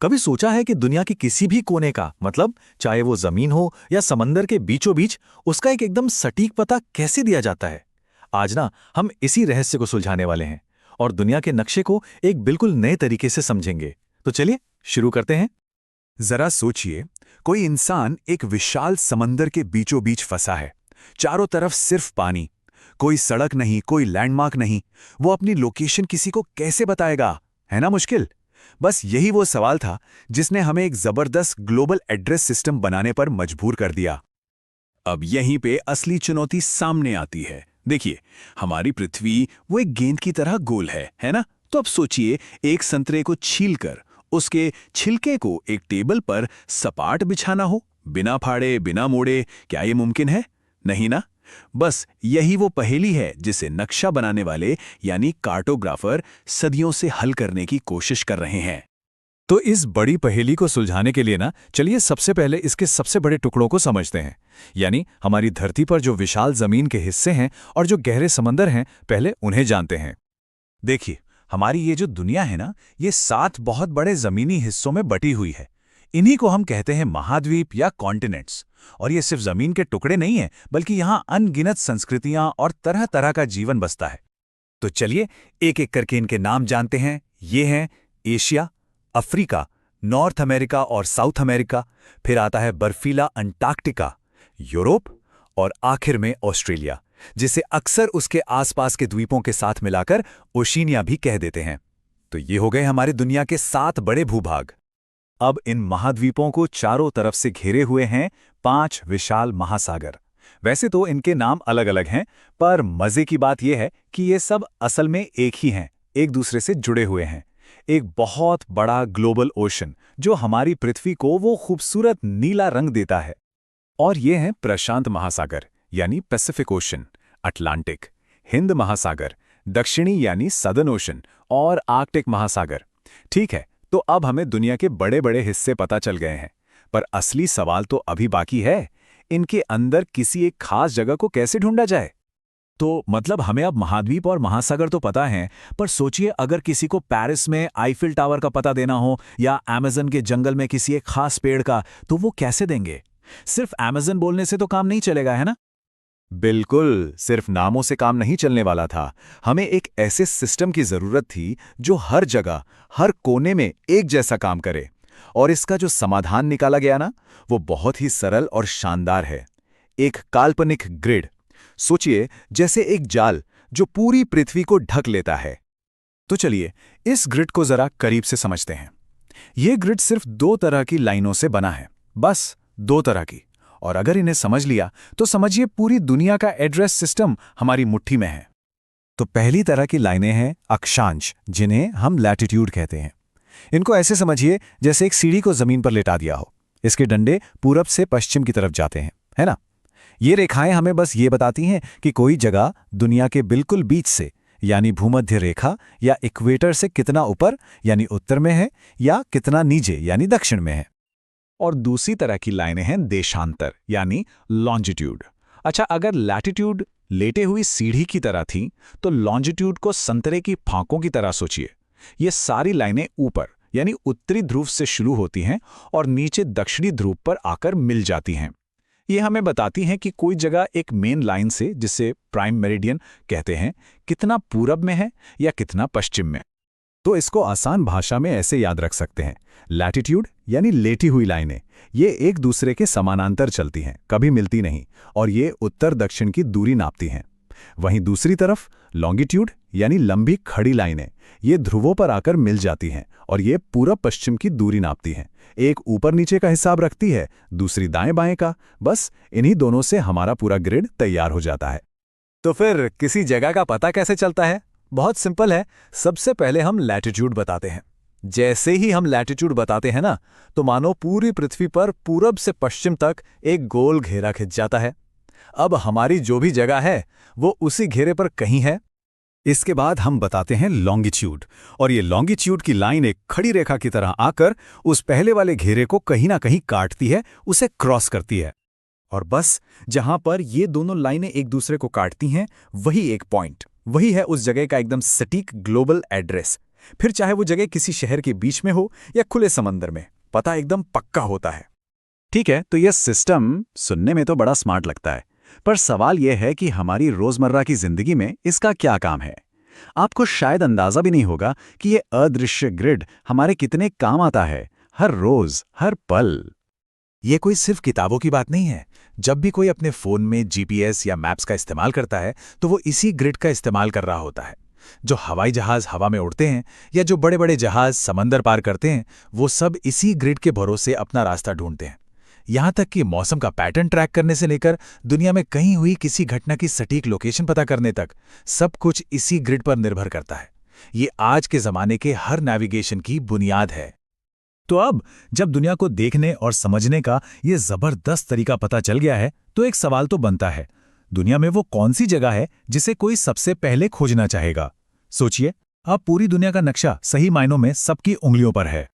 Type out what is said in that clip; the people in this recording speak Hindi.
कभी सोचा है कि दुनिया के किसी भी कोने का मतलब चाहे वो जमीन हो या समंदर के बीचों बीच उसका एक एकदम सटीक पता कैसे दिया जाता है। आज ना हम इसी रहस्य को सुलझाने वाले हैं और दुनिया के नक्शे को एक बिल्कुल नए तरीके से समझेंगे। तो चलिए शुरू करते हैं। जरा सोचिए, कोई इंसान एक विशाल समंदर के बीचों बीच फंसा है। चारों तरफ सिर्फ पानी, कोई सड़क नहीं, कोई लैंडमार्क नहीं। वो अपनी लोकेशन किसी को कैसे बताएगा? है ना मुश्किल। बस यही वो सवाल था जिसने हमें एक जबरदस्त ग्लोबल एड्रेस सिस्टम बनाने पर मजबूर कर दिया। अब यहीं पे असली चुनौती सामने आती है। देखिए, हमारी पृथ्वी वो एक गेंद की तरह गोल है ना? तो अब सोचिए, एक संतरे को छीलकर उसके छिलके को एक टेबल पर सपाट बिछाना हो, बिना फाड़े बिना मोड़े, क्या ये मुमकिन है? नहीं ना। बस यही वो पहेली है जिसे नक्शा बनाने वाले यानी कार्टोग्राफर सदियों से हल करने की कोशिश कर रहे हैं। तो इस बड़ी पहेली को सुलझाने के लिए ना चलिए सबसे पहले इसके सबसे बड़े टुकड़ों को समझते हैं। यानी हमारी धरती पर जो विशाल जमीन के हिस्से हैं और जो गहरे समंदर हैं, पहले उन्हें जानते हैं। देखिए, हमारी ये जो दुनिया है ना, ये 7 बहुत बड़े जमीनी हिस्सों में बटी हुई है। इन्हीं को हम कहते हैं महाद्वीप या कॉन्टिनेंट्स। और ये सिर्फ जमीन के टुकड़े नहीं हैं, बल्कि यहाँ अनगिनत संस्कृतियां और तरह तरह का जीवन बसता है। तो चलिए एक एक करके इनके नाम जानते हैं। ये हैं एशिया, अफ्रीका, नॉर्थ अमेरिका और साउथ अमेरिका, फिर आता है बर्फीला अंटार्कटिका, यूरोप और आखिर में ऑस्ट्रेलिया, जिसे अक्सर उसके आसपास के द्वीपों के साथ मिलाकर ओशिनिया भी कह देते हैं। तो ये हो गए हमारी दुनिया के 7 बड़े भूभाग। अब इन महाद्वीपों को चारों तरफ से घेरे हुए हैं 5 विशाल महासागर। वैसे तो इनके नाम अलग अलग हैं, पर मजे की बात यह है कि ये सब असल में एक ही हैं, एक दूसरे से जुड़े हुए हैं। एक बहुत बड़ा ग्लोबल ओशन जो हमारी पृथ्वी को वो खूबसूरत नीला रंग देता है। और ये हैं प्रशांत महासागर यानी पैसिफिक ओशन, अटलांटिक, हिंद महासागर, दक्षिणी यानी सदर्न ओशन और आर्कटिक महासागर। ठीक है, तो अब हमें दुनिया के बड़े बड़े हिस्से पता चल गए हैं, पर असली सवाल तो अभी बाकी है। इनके अंदर किसी एक खास जगह को कैसे ढूंढा जाए? तो मतलब हमें अब महाद्वीप और महासागर तो पता है, पर सोचिए अगर किसी को पेरिस में आईफिल टावर का पता देना हो या अमेज़न के जंगल में किसी एक खास पेड़ का, तो वो कैसे देंगे? सिर्फ अमेज़न बोलने से तो काम नहीं चलेगा, है ना? बिल्कुल, सिर्फ नामों से काम नहीं चलने वाला था। हमें एक ऐसे सिस्टम की जरूरत थी जो हर जगह, हर कोने में एक जैसा काम करे। और इसका जो समाधान निकाला गया ना, वो बहुत ही सरल और शानदार है। एक काल्पनिक ग्रिड। सोचिए, जैसे एक जाल जो पूरी पृथ्वी को ढक लेता है। तो चलिए इस ग्रिड को जरा करीब से समझते हैं। यह ग्रिड सिर्फ 2 तरह की लाइनों से बना है, बस 2 तरह की। और अगर इन्हें समझ लिया तो समझिए पूरी दुनिया का एड्रेस सिस्टम हमारी मुट्ठी में है। तो पहली तरह की लाइनें हैं अक्षांश, जिन्हें हम लैटिट्यूड कहते हैं। इनको ऐसे समझिए जैसे एक सीढ़ी को जमीन पर लेटा दिया हो। इसके डंडे पूरब से पश्चिम की तरफ जाते हैं, है ना? ये रेखाएं हमें बस ये बताती हैं कि कोई जगह दुनिया के बिल्कुल बीच से यानी भूमध्य रेखा या इक्वेटर से कितना ऊपर यानी उत्तर में है या कितना नीचे यानी दक्षिण में है। और दूसरी तरह की लाइनें हैं देशांतर यानी लॉन्जिट्यूड। अच्छा, अगर लैटिट्यूड लेटे हुई सीढ़ी की तरह थी, तो लॉन्जिट्यूड को संतरे की फांकों की तरह सोचिए। ये सारी लाइनें ऊपर यानी उत्तरी ध्रुव से शुरू होती हैं और नीचे दक्षिणी ध्रुव पर आकर मिल जाती हैं। ये हमें बताती हैं कि कोई जगह एक मेन लाइन से, जिसे प्राइम मेरिडियन कहते हैं, कितना पूरब में है या कितना पश्चिम में। तो इसको आसान भाषा में ऐसे याद रख सकते हैं। लैटिट्यूड यानी लेटी हुई लाइनें, ये एक दूसरे के समानांतर चलती हैं, कभी मिलती नहीं, और ये उत्तर दक्षिण की दूरी नापती हैं। वहीं दूसरी तरफ लॉन्गिट्यूड यानी लंबी खड़ी लाइनें, ये ध्रुवों पर आकर मिल जाती हैं और ये पूरब पश्चिम की दूरी नापती हैं। एक ऊपर नीचे का हिसाब रखती है, दूसरी दाएं बाएं का। बस इन्हीं दोनों से हमारा पूरा ग्रिड तैयार हो जाता है। तो फिर किसी जगह का पता कैसे चलता है? बहुत सिंपल है। सबसे पहले हम लैटिट्यूड बताते हैं। जैसे ही हम लैटिट्यूड बताते हैं ना, तो मानो पूरी पृथ्वी पर पूरब से पश्चिम तक एक गोल घेरा खिंच जाता है। अब हमारी जो भी जगह है वो उसी घेरे पर कहीं है। इसके बाद हम बताते हैं लॉन्गिट्यूड, और ये लॉन्गिट्यूड की लाइन एक खड़ी रेखा की तरह आकर उस पहले वाले घेरे को कहीं ना कहीं काटती है, उसे क्रॉस करती है। और बस जहां पर ये दोनों लाइनें एक दूसरे को काटती हैं, वही एक पॉइंट, वही है उस जगह का एकदम सटीक ग्लोबल एड्रेस। फिर चाहे वो जगह किसी शहर के बीच में हो या खुले समंदर में, पता एकदम पक्का होता है। ठीक है, तो यह सिस्टम सुनने में तो बड़ा स्मार्ट लगता है, पर सवाल यह है कि हमारी रोजमर्रा की जिंदगी में इसका क्या काम है। आपको शायद अंदाजा भी नहीं होगा कि यह अदृश्य ग्रिड हमारे कितने काम आता है, हर रोज, हर पल। ये कोई सिर्फ किताबों की बात नहीं है। जब भी कोई अपने फोन में जीपीएस या मैप्स का इस्तेमाल करता है तो वो इसी ग्रिड का इस्तेमाल कर रहा होता है। जो हवाई जहाज हवा में उड़ते हैं या जो बड़े बड़े जहाज समंदर पार करते हैं, वो सब इसी ग्रिड के भरोसे अपना रास्ता ढूंढते हैं। यहाँ तक कि मौसम का पैटर्न ट्रैक करने से लेकर दुनिया में कहीं हुई किसी घटना की सटीक लोकेशन पता करने तक सब कुछ इसी ग्रिड पर निर्भर करता है। ये आज के जमाने के हर नेविगेशन की बुनियाद है। तो अब जब दुनिया को देखने और समझने का ये जबरदस्त तरीका पता चल गया है, तो एक सवाल तो बनता है, दुनिया में वो कौन सी जगह है जिसे कोई सबसे पहले खोजना चाहेगा? सोचिए, अब पूरी दुनिया का नक्शा सही मायनों में सबकी उंगलियों पर है।